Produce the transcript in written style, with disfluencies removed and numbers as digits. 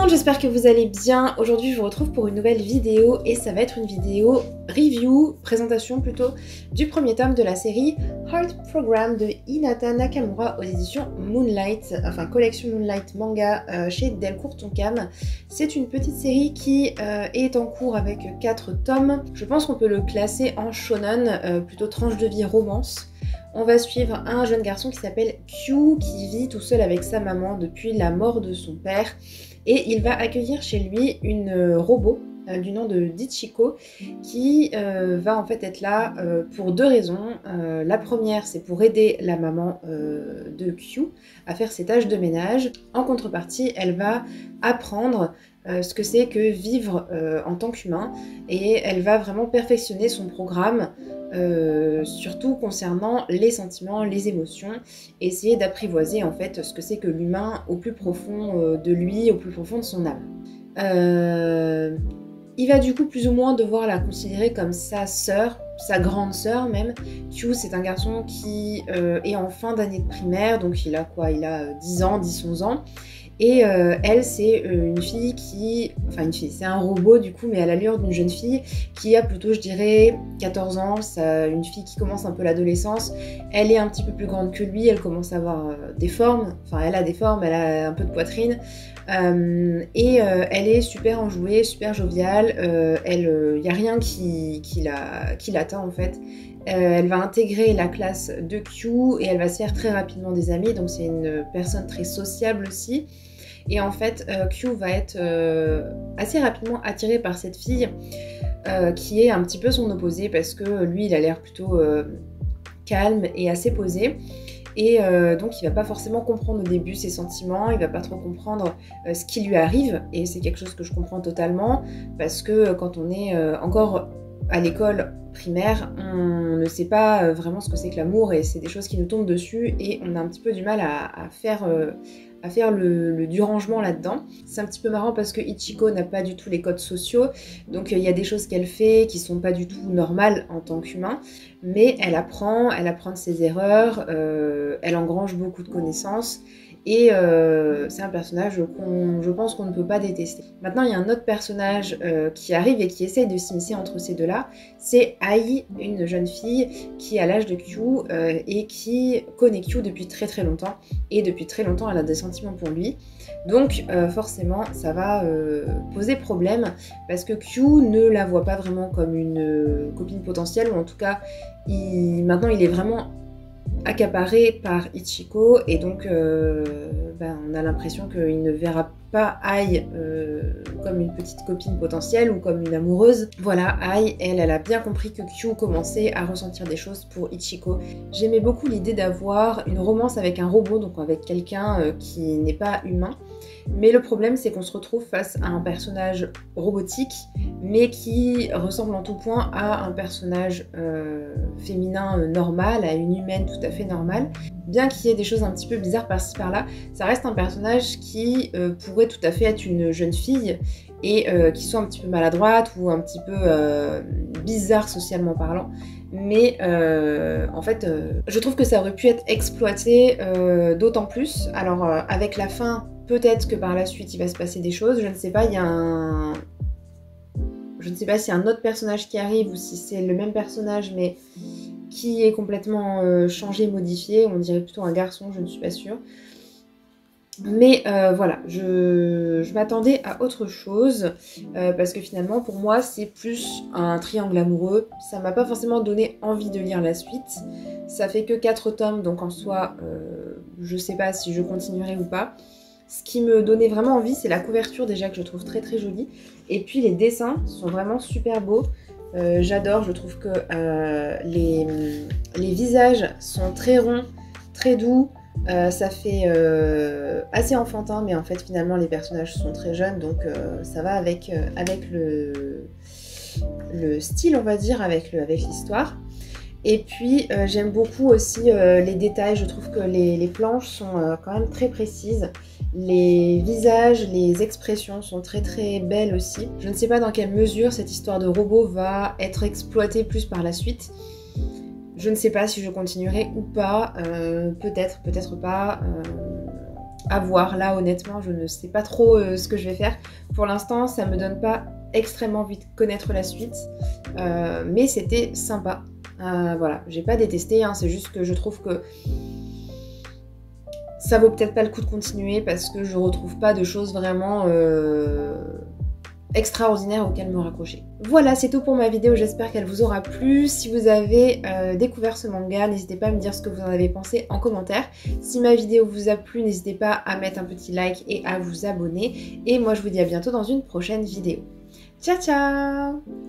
monde, j'espère que vous allez bien. Aujourd'hui je vous retrouve pour une nouvelle vidéo et ça va être une vidéo review, présentation plutôt, du premier tome de la série Heart Program de Hinata Nakamura aux éditions Moonlight, enfin collection Moonlight manga chez Delcourt Tonkam. C'est une petite série qui est en cours avec 4 tomes. Je pense qu'on peut le classer en shonen, plutôt tranche de vie romance. On va suivre un jeune garçon qui s'appelle Kyu, qui vit tout seul avec sa maman depuis la mort de son père. Et il va accueillir chez lui une robot du nom de Ichiko qui va en fait être là pour 2 raisons. La première, c'est pour aider la maman de Kyu à faire ses tâches de ménage. En contrepartie, elle va apprendre ce que c'est que vivre en tant qu'humain et elle va vraiment perfectionner son programme surtout concernant les sentiments, les émotions, et essayer d'apprivoiser en fait ce que c'est que l'humain au plus profond de lui, au plus profond de son âme. Il va du coup plus ou moins devoir la considérer comme sa sœur, sa grande sœur même. Kyu, c'est un garçon qui est en fin d'année de primaire, donc il a quoi? Il a 10 ans, 10-11 ans. Et elle, c'est une fille qui... Enfin une fille, c'est un robot du coup, mais à l'allure d'une jeune fille qui a plutôt, je dirais, 14 ans. Une fille qui commence un peu l'adolescence. Elle est un petit peu plus grande que lui, elle commence à avoir des formes. Enfin, elle a des formes, elle a un peu de poitrine. Elle est super enjouée, super joviale. Il n'y a rien qui l'atteint en fait. Elle va intégrer la classe de Kyu et elle va se faire très rapidement des amis, donc c'est une personne très sociable aussi. Et en fait, Kyu va être assez rapidement attiré par cette fille qui est un petit peu son opposé parce que lui, il a l'air plutôt calme et assez posé. Et donc il va pas forcément comprendre au début ses sentiments, il va pas trop comprendre ce qui lui arrive, et c'est quelque chose que je comprends totalement, parce que quand on est encore à l'école primaire, on ne sait pas vraiment ce que c'est que l'amour, et c'est des choses qui nous tombent dessus, et on a un petit peu du mal à faire le rangement là-dedans. C'est un petit peu marrant parce que Ichiko n'a pas du tout les codes sociaux, donc il y a des choses qu'elle fait qui sont pas du tout normales en tant qu'humain, mais elle apprend de ses erreurs, elle engrange beaucoup de connaissances, et c'est un personnage je pense qu'on ne peut pas détester. Maintenant, il y a un autre personnage qui arrive et qui essaye de s'immiscer entre ces deux-là, c'est Ai, une jeune fille qui a l'âge de Kyu et qui connaît Kyu depuis très très longtemps, et depuis très longtemps elle a des sentiments pour lui. Donc forcément ça va poser problème, parce que Kyu ne la voit pas vraiment comme une copine potentielle, ou en tout cas maintenant il est vraiment accaparé par Ichiko, et donc on a l'impression qu'il ne verra pas Ai comme une petite copine potentielle ou comme une amoureuse. Voilà, Ai, elle a bien compris que Kyu commençait à ressentir des choses pour Ichiko. J'aimais beaucoup l'idée d'avoir une romance avec un robot, donc avec quelqu'un qui n'est pas humain. Mais le problème, c'est qu'on se retrouve face à un personnage robotique, mais qui ressemble en tout point à un personnage féminin normal, à une humaine tout à fait normale. Bien qu'il y ait des choses un petit peu bizarres par-ci par-là, ça reste un personnage qui pourrait tout à fait être une jeune fille, et qui soit un petit peu maladroite ou un petit peu bizarre socialement parlant. Mais en fait, je trouve que ça aurait pu être exploité d'autant plus. Alors avec la fin, peut-être que par la suite il va se passer des choses, je ne sais pas, je ne sais pas s'il y a un autre personnage qui arrive ou si c'est le même personnage mais qui est complètement changé, modifié, on dirait plutôt un garçon, je ne suis pas sûre. Mais voilà, je m'attendais à autre chose, parce que finalement pour moi c'est plus un triangle amoureux. Ça m'a pas forcément donné envie de lire la suite. Ça fait que 4 tomes, donc en soi je sais pas si je continuerai ou pas. Ce qui me donnait vraiment envie, c'est la couverture déjà, que je trouve très très jolie, et puis les dessins sont vraiment super beaux. J'adore, je trouve que les visages sont très ronds, très doux. Ça fait assez enfantin, mais en fait finalement les personnages sont très jeunes, donc ça va avec le style, on va dire, avec l'histoire. Et puis j'aime beaucoup aussi les détails, je trouve que les planches sont quand même très précises. Les visages, les expressions sont très très belles aussi. Je ne sais pas dans quelle mesure cette histoire de robot va être exploitée plus par la suite. Je ne sais pas si je continuerai ou pas, peut-être, peut-être pas. À voir, là honnêtement je ne sais pas trop ce que je vais faire. Pour l'instant ça me donne pas extrêmement envie de connaître la suite, mais c'était sympa. Voilà, j'ai pas détesté, hein, c'est juste que je trouve que ça vaut peut-être pas le coup de continuer parce que je retrouve pas de choses vraiment extraordinaires auxquelles me raccrocher. Voilà, c'est tout pour ma vidéo, j'espère qu'elle vous aura plu. Si vous avez découvert ce manga, n'hésitez pas à me dire ce que vous en avez pensé en commentaire. Si ma vidéo vous a plu, n'hésitez pas à mettre un petit like et à vous abonner. Et moi je vous dis à bientôt dans une prochaine vidéo. Ciao ciao!